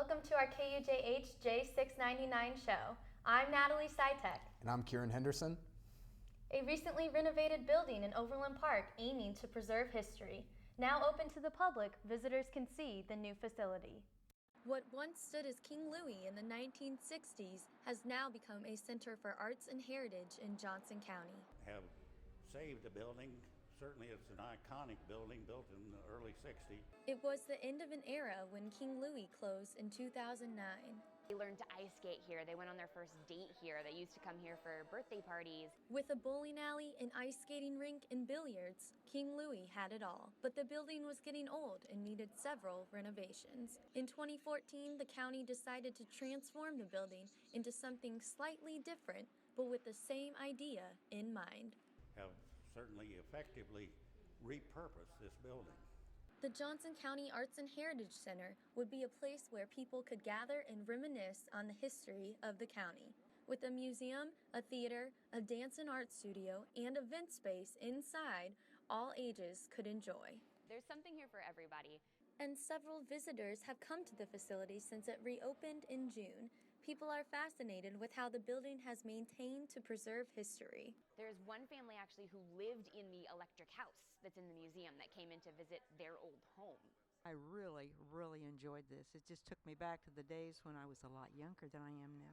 Welcome to our KUJH J699 show. I'm Natalie Sytek. And I'm Kieran Henderson. A recently renovated building in Overland Park aiming to preserve history. Now open to the public, visitors can see the new facility. What once stood as King Louis in the 1960s has now become a center for arts and heritage in Johnson County. Have saved the building. Certainly it's an iconic building built in the early 60s. It was the end of an era when King Louis closed in 2009. They learned to ice skate here. They went on their first date here. They used to come here for birthday parties. With a bowling alley, an ice skating rink, and billiards, King Louis had it all. But the building was getting old and needed several renovations. In 2014, the county decided to transform the building into something slightly different, but with the same idea in mind. Have certainly effectively repurposed this building. The Johnson County Arts and Heritage Center would be a place where people could gather and reminisce on the history of the county. With a museum, a theater, a dance and art studio, and event space inside, all ages could enjoy. There's something here for everybody. And several visitors have come to the facility since it reopened in June. People are fascinated with how the building has maintained to preserve history. There's one family actually who lived in the electric house that's in the museum that came in to visit their old home. I really enjoyed this. It just took me back to the days when I was a lot younger than I am now.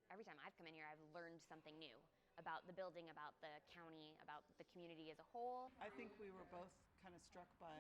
Every time I've come in here, I've learned something new about the building, about the county, about the community as a whole. I think we were both kind of struck by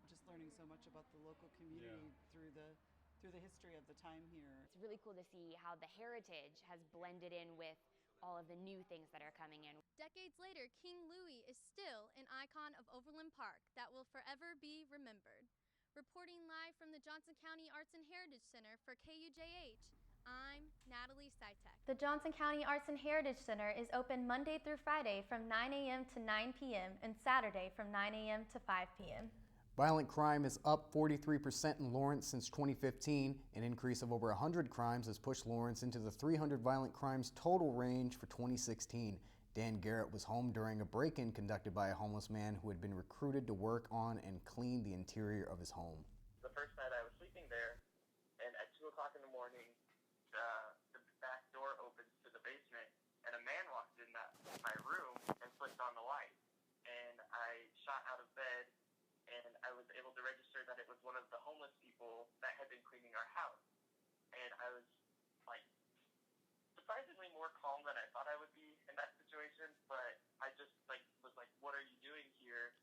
just learning so much about the local community through the history of the time here. It's really cool to see how the heritage has blended in with all of the new things that are coming in. Decades later, King Louis is still an icon of Overland Park that will forever be remembered. Reporting live from the Johnson County Arts and Heritage Center for KUJH, I'm Natalie Sytek. The Johnson County Arts and Heritage Center is open Monday through Friday from 9 a.m. to 9 p.m. and Saturday from 9 a.m. to 5 p.m. Violent crime is up 43% in Lawrence since 2015. An increase of over 100 crimes has pushed Lawrence into the 300 violent crimes total range for 2016. Dan Garrett was home during a break-in conducted by a homeless man who had been recruited to work on and clean the interior of his home. The first night I was sleeping there, and at 2 o'clock in the morning, the back door opens to the basement, and a man walked in my room and flicked on the light. And I shot out of bed, and I was able to register that it was one of the homeless people that had been cleaning our house. And I was, surprisingly more calm than I thought I would be in that situation, but I just, was like, what are you doing here?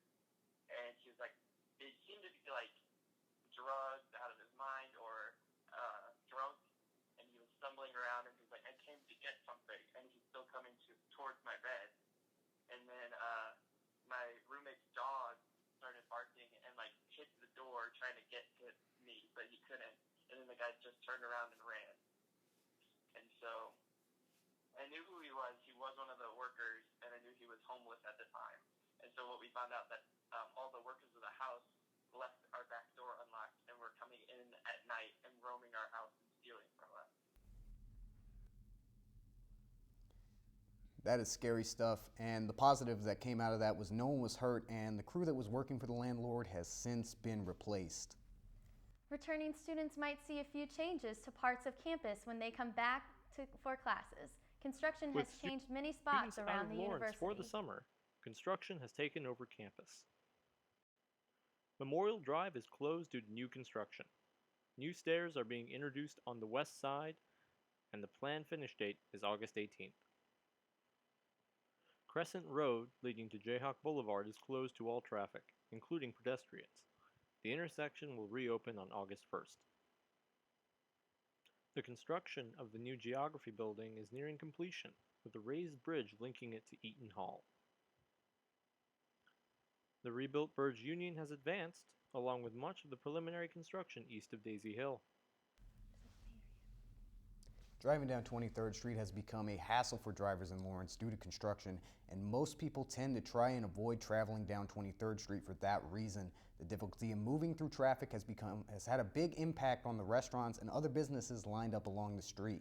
And he was like, it seemed to be, drugged out of his mind or drunk, and he was stumbling around, and he was like, I came to get something, and he's still coming towards my bed. And then my roommate's dog started barking and hit the door trying to get to me, but he couldn't. And then the guy just turned around and ran. And so I knew who he was. He was one of the workers, and I knew he was homeless at the time. And so what we found out that all the workers of the house left our back door unlocked and were coming in at night and roaming our house and stealing from us. That is scary stuff, and the positive that came out of that was no one was hurt, and the crew that was working for the landlord has since been replaced. Returning students might see a few changes to parts of campus when they come back for classes. Construction has changed many spots around the university. For the summer, construction has taken over campus. Memorial Drive is closed due to new construction. New stairs are being introduced on the west side, and the planned finish date is August 18th. Crescent Road, leading to Jayhawk Boulevard, is closed to all traffic, including pedestrians. The intersection will reopen on August 1st. The construction of the new geography building is nearing completion, with a raised bridge linking it to Eaton Hall. The rebuilt Burge Union has advanced, along with much of the preliminary construction east of Daisy Hill. Driving down 23rd Street has become a hassle for drivers in Lawrence due to construction, and most people tend to try and avoid traveling down 23rd Street for that reason. The difficulty in moving through traffic has had a big impact on the restaurants and other businesses lined up along the street.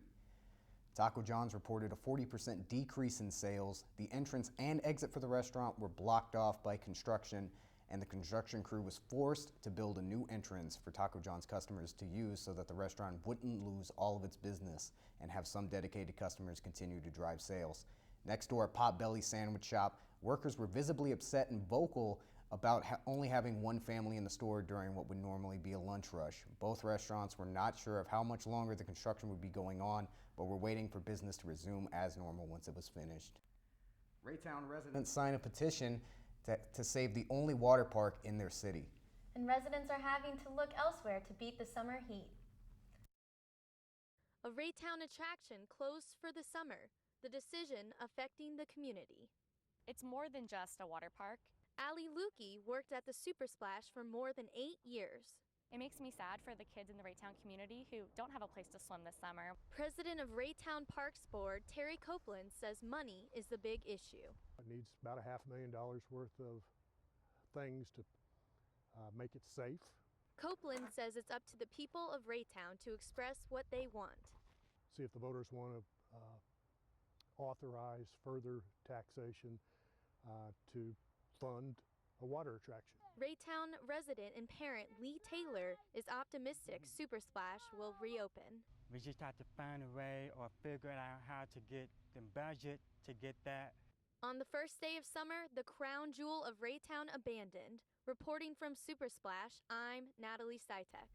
Taco John's reported a 40% decrease in sales. The entrance and exit for the restaurant were blocked off by construction, and the construction crew was forced to build a new entrance for Taco John's customers to use so that the restaurant wouldn't lose all of its business and have some dedicated customers continue to drive sales. Next door at Potbelly Sandwich Shop, workers were visibly upset and vocal about only having one family in the store during what would normally be a lunch rush. Both restaurants were not sure of how much longer the construction would be going on, but were waiting for business to resume as normal once it was finished. Raytown residents signed a petition to save the only water park in their city. And residents are having to look elsewhere to beat the summer heat. A Raytown attraction closed for the summer, the decision affecting the community. It's more than just a water park. Allie Lukey worked at the Super Splash for more than 8 years. It makes me sad for the kids in the Raytown community who don't have a place to swim this summer. President of Raytown Parks Board, Terry Copeland, says money is the big issue. It needs about $500,000 worth of things to make it safe. Copeland says it's up to the people of Raytown to express what they want. See if the voters want to authorize further taxation to fund a water attraction. Raytown resident and parent Lee Taylor is optimistic Super Splash will reopen. We just have to find a way or figure out how to get the budget to get that. On the first day of summer, the crown jewel of Raytown abandoned. Reporting from Super Splash, I'm Natalie Sitek.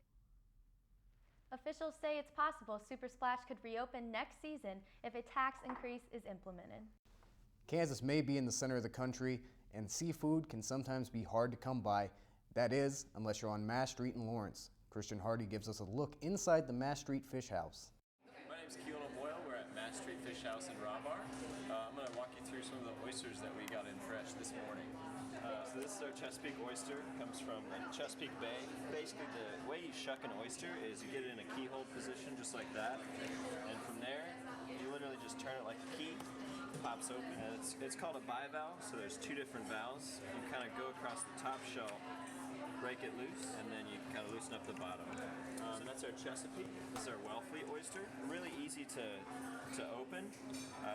Officials say it's possible Super Splash could reopen next season if a tax increase is implemented. Kansas may be in the center of the country, and seafood can sometimes be hard to come by. That is, unless you're on Mass Street in Lawrence. Christian Hardy gives us a look inside the Mass Street Fish House. My name's Keelan O'Boyle. We're at Mass Street Fish House in Rombar. I'm going to walk you through some of the oysters that we got in fresh this morning. So this is our Chesapeake oyster. Comes from the Chesapeake Bay. Basically, the way you shuck an oyster is you get it in a keyhole position just like that, and from there you literally just turn it like a key. Pops open, and it's called a bivalve, so there's 2 different valves. You kind of go across the top shell, break it loose, and then you kind of loosen up the bottom. So that's our Chesapeake. This is our Wellfleet oyster. Really easy to open.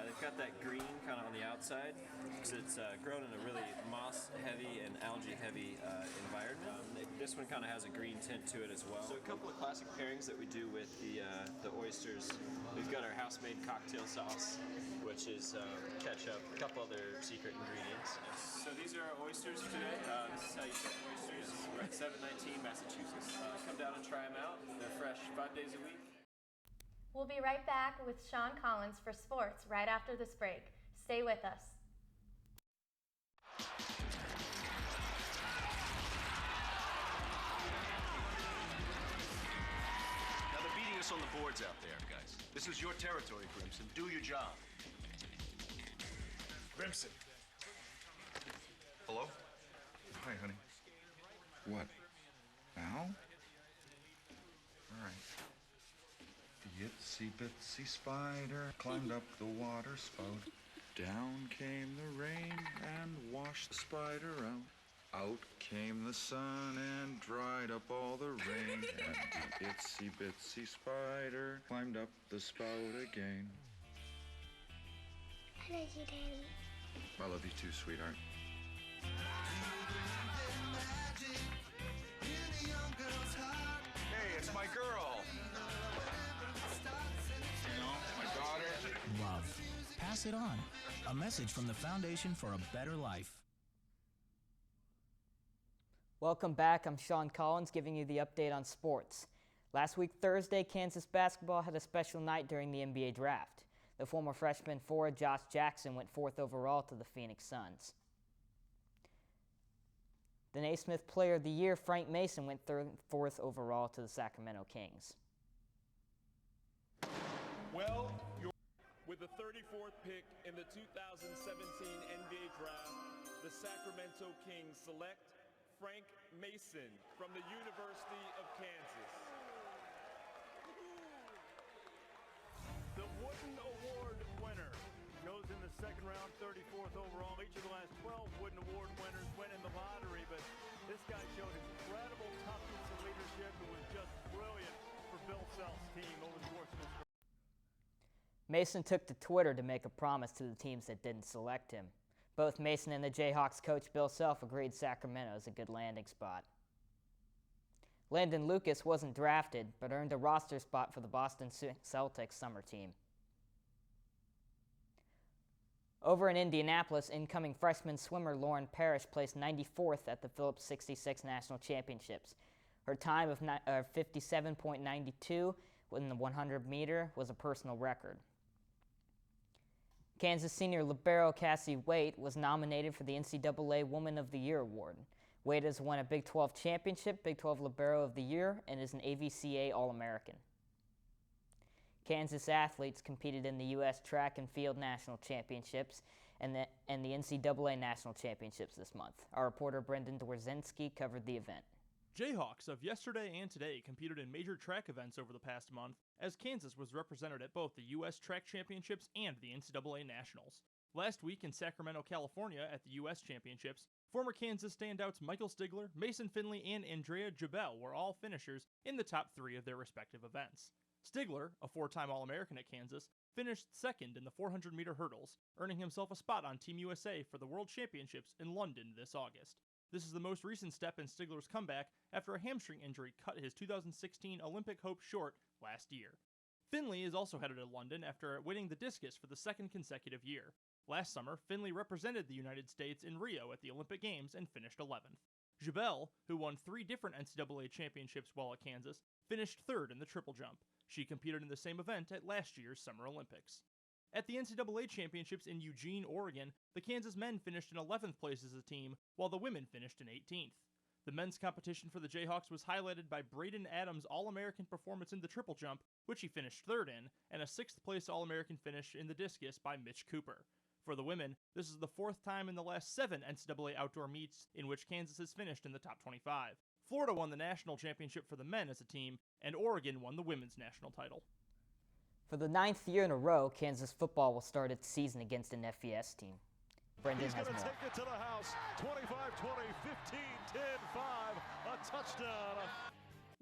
They've got that green kind of on the outside because it's grown in a really moss-heavy and algae-heavy environment. This one kind of has a green tint to it as well. So a couple of classic pairings that we do with the oysters. We've got our house-made cocktail sauce, which is ketchup, a couple other secret ingredients. So these are our oysters today. This is how you cook oysters. We're at 719 Massachusetts. Come down and try them out. They're fresh 5 days a week. We'll be right back with Sean Collins for sports right after this break. Stay with us. Now they're beating us on the boards out there, guys. This is your territory, Grimson. Do your job. Grimson. Hello? Hi, honey. What? Now? All right. The itsy bitsy spider climbed up the water spout. Down came the rain and washed the spider out. Out came the sun and dried up all the rain. And the itsy bitsy spider climbed up the spout again. I love you, Daddy. I love you too, sweetheart. Hey, it's my girl. You know, my daughter. Love. Pass it on. A message from the Foundation for a Better Life. Welcome back. I'm Sean Collins giving you the update on sports. Last week, Thursday, Kansas basketball had a special night during the NBA draft. The former freshman forward Josh Jackson went 4th overall to the Phoenix Suns. The Naismith Player of the Year, Frank Mason, went 4th overall to the Sacramento Kings. Well, with the 34th pick in the 2017 NBA Draft, the Sacramento Kings select Frank Mason from the University of Kansas. The Wooden Award winner goes in the second round, 34th overall. Each of the last 12 Wooden Award winners went in the lottery, but this guy showed incredible toughness and leadership and was just brilliant for Bill Self's team over the course of his career. Mason took to Twitter to make a promise to the teams that didn't select him. Both Mason and the Jayhawks coach Bill Self agreed Sacramento is a good landing spot. Landon Lucas wasn't drafted, but earned a roster spot for the Boston Celtics summer team. Over in Indianapolis, incoming freshman swimmer Lauren Parrish placed 94th at the Phillips 66 National Championships. Her time of 57.92 in the 100-meter was a personal record. Kansas senior libero Cassie Waite was nominated for the NCAA Woman of the Year award. Waite has won a Big 12 championship, Big 12 Libero of the Year, and is an AVCA All-American. Kansas athletes competed in the U.S. Track and Field National Championships and the NCAA National Championships this month. Our reporter Brendan Dworzynski covered the event. Jayhawks of yesterday and today competed in major track events over the past month, as Kansas was represented at both the U.S. Track Championships and the NCAA Nationals. Last week in Sacramento, California at the U.S. Championships, former Kansas standouts Michael Stigler, Mason Finley, and Andrea Jabel were all finishers in the top 3 of their respective events. Stigler, a 4-time All-American at Kansas, finished second in the 400-meter hurdles, earning himself a spot on Team USA for the World Championships in London this August. This is the most recent step in Stigler's comeback after a hamstring injury cut his 2016 Olympic hope short last year. Finley is also headed to London after winning the discus for the second consecutive year. Last summer, Finley represented the United States in Rio at the Olympic Games and finished 11th. Jabel, who won 3 different NCAA championships while at Kansas, finished 3rd in the triple jump. She competed in the same event at last year's Summer Olympics. At the NCAA championships in Eugene, Oregon, the Kansas men finished in 11th place as a team, while the women finished in 18th. The men's competition for the Jayhawks was highlighted by Braden Adams' All-American performance in the triple jump, which he finished 3rd in, and a 6th place All-American finish in the discus by Mitch Cooper. For the women, this is the 4th time in the last 7 NCAA outdoor meets in which Kansas has finished in the top 25. Florida won the national championship for the men as a team, and Oregon won the women's national title. For the 9th year in a row, Kansas football will start its season against an FBS team. Brendan He's has going to more. take it to the house. 25-20, 15-10-5, a touchdown.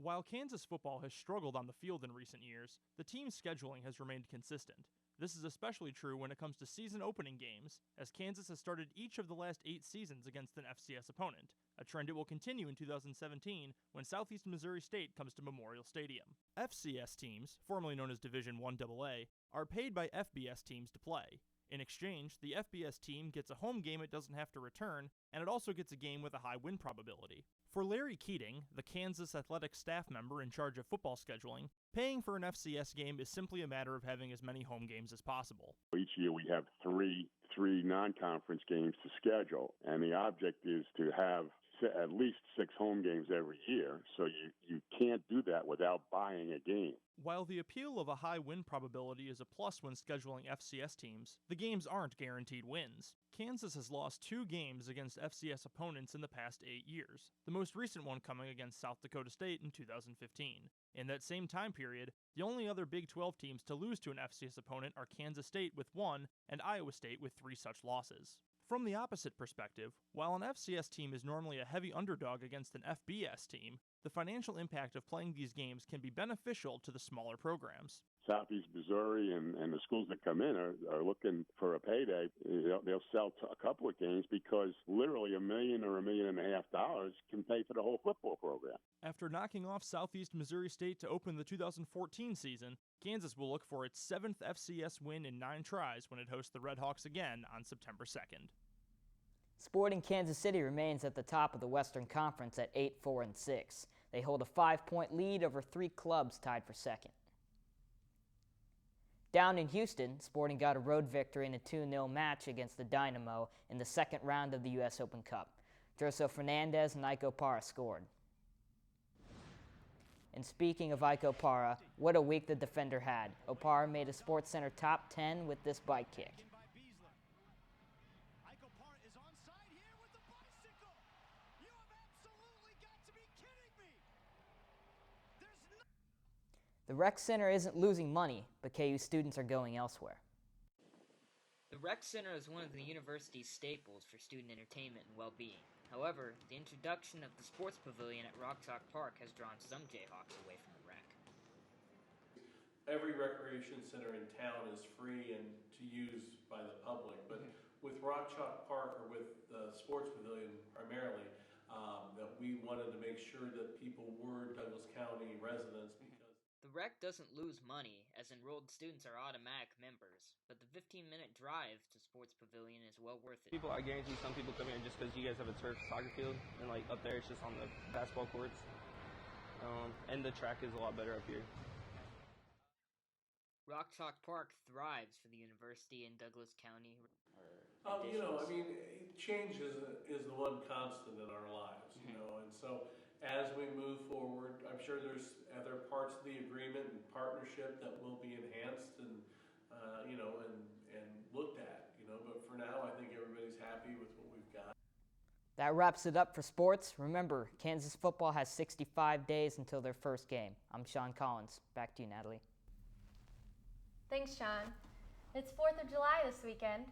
While Kansas football has struggled on the field in recent years, the team's scheduling has remained consistent. This is especially true when it comes to season opening games, as Kansas has started each of the last 8 seasons against an FCS opponent, a trend it will continue in 2017 when Southeast Missouri State comes to Memorial Stadium. FCS teams, formerly known as Division I AA, are paid by FBS teams to play. In exchange, the FBS team gets a home game it doesn't have to return, and it also gets a game with a high win probability. For Larry Keating, the Kansas athletic staff member in charge of football scheduling, paying for an FCS game is simply a matter of having as many home games as possible. Each year we have three non-conference games to schedule, and the object is to have at least 6 home games every year, so you can't do that without buying a game. While the appeal of a high win probability is a plus when scheduling FCS teams, the games aren't guaranteed wins. Kansas has lost 2 games against FCS opponents in the past 8 years, the most recent one coming against South Dakota State in 2015. In that same time period, the only other Big 12 teams to lose to an FCS opponent are Kansas State with 1 and Iowa State with 3 such losses. From the opposite perspective, while an FCS team is normally a heavy underdog against an FBS team, the financial impact of playing these games can be beneficial to the smaller programs. Southeast Missouri and the schools that come in are looking for a payday. They'll sell a couple of games because literally $1 million or $1.5 million can pay for the whole football program. After knocking off Southeast Missouri State to open the 2014 season, Kansas will look for its 7th FCS win in 9 tries when it hosts the Red Hawks again on September 2nd. Sporting Kansas City remains at the top of the Western Conference at 8-4-6. They hold a 5-point lead over 3 clubs tied for second. Down in Houston, Sporting got a road victory in a 2-0 match against the Dynamo in the second round of the U.S. Open Cup. Droso Fernandez and Iko Para scored. And speaking of Iko Para, what a week the defender had. Opara made a SportsCenter top 10 with this bike kick. The Rec Center isn't losing money, but KU students are going elsewhere. The Rec Center is one of the university's staples for student entertainment and well-being. However, the introduction of the sports pavilion at Rock Chalk Park has drawn some Jayhawks away from the rec. Every recreation center in town is free and to use by the public, but with Rock Chalk Park, or with the Sports Pavilion primarily, that we wanted to make sure that people were Douglas County residents, because The rec doesn't lose money, as enrolled students are automatic members, but the 15-minute drive to Sports Pavilion is well worth it. I guarantee some people come here just because you guys have a turf soccer field, and like up there it's just on the basketball courts. And the track is a lot better up here. Rock Chalk Park thrives for the university in Douglas County. Change is the one constant in our lives, and so as we move forward, I'm sure there's other parts of the agreement and partnership that will be enhanced and looked at, but for now, I think everybody's happy with what we've got. That wraps it up for sports. Remember, Kansas football has 65 days until their first game. I'm Sean Collins. Back to you, Natalie. Thanks, Sean. It's 4th of July this weekend.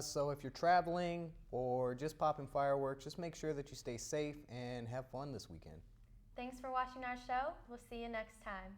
So if you're traveling or just popping fireworks, just make sure that you stay safe and have fun this weekend. Thanks for watching our show. We'll see you next time.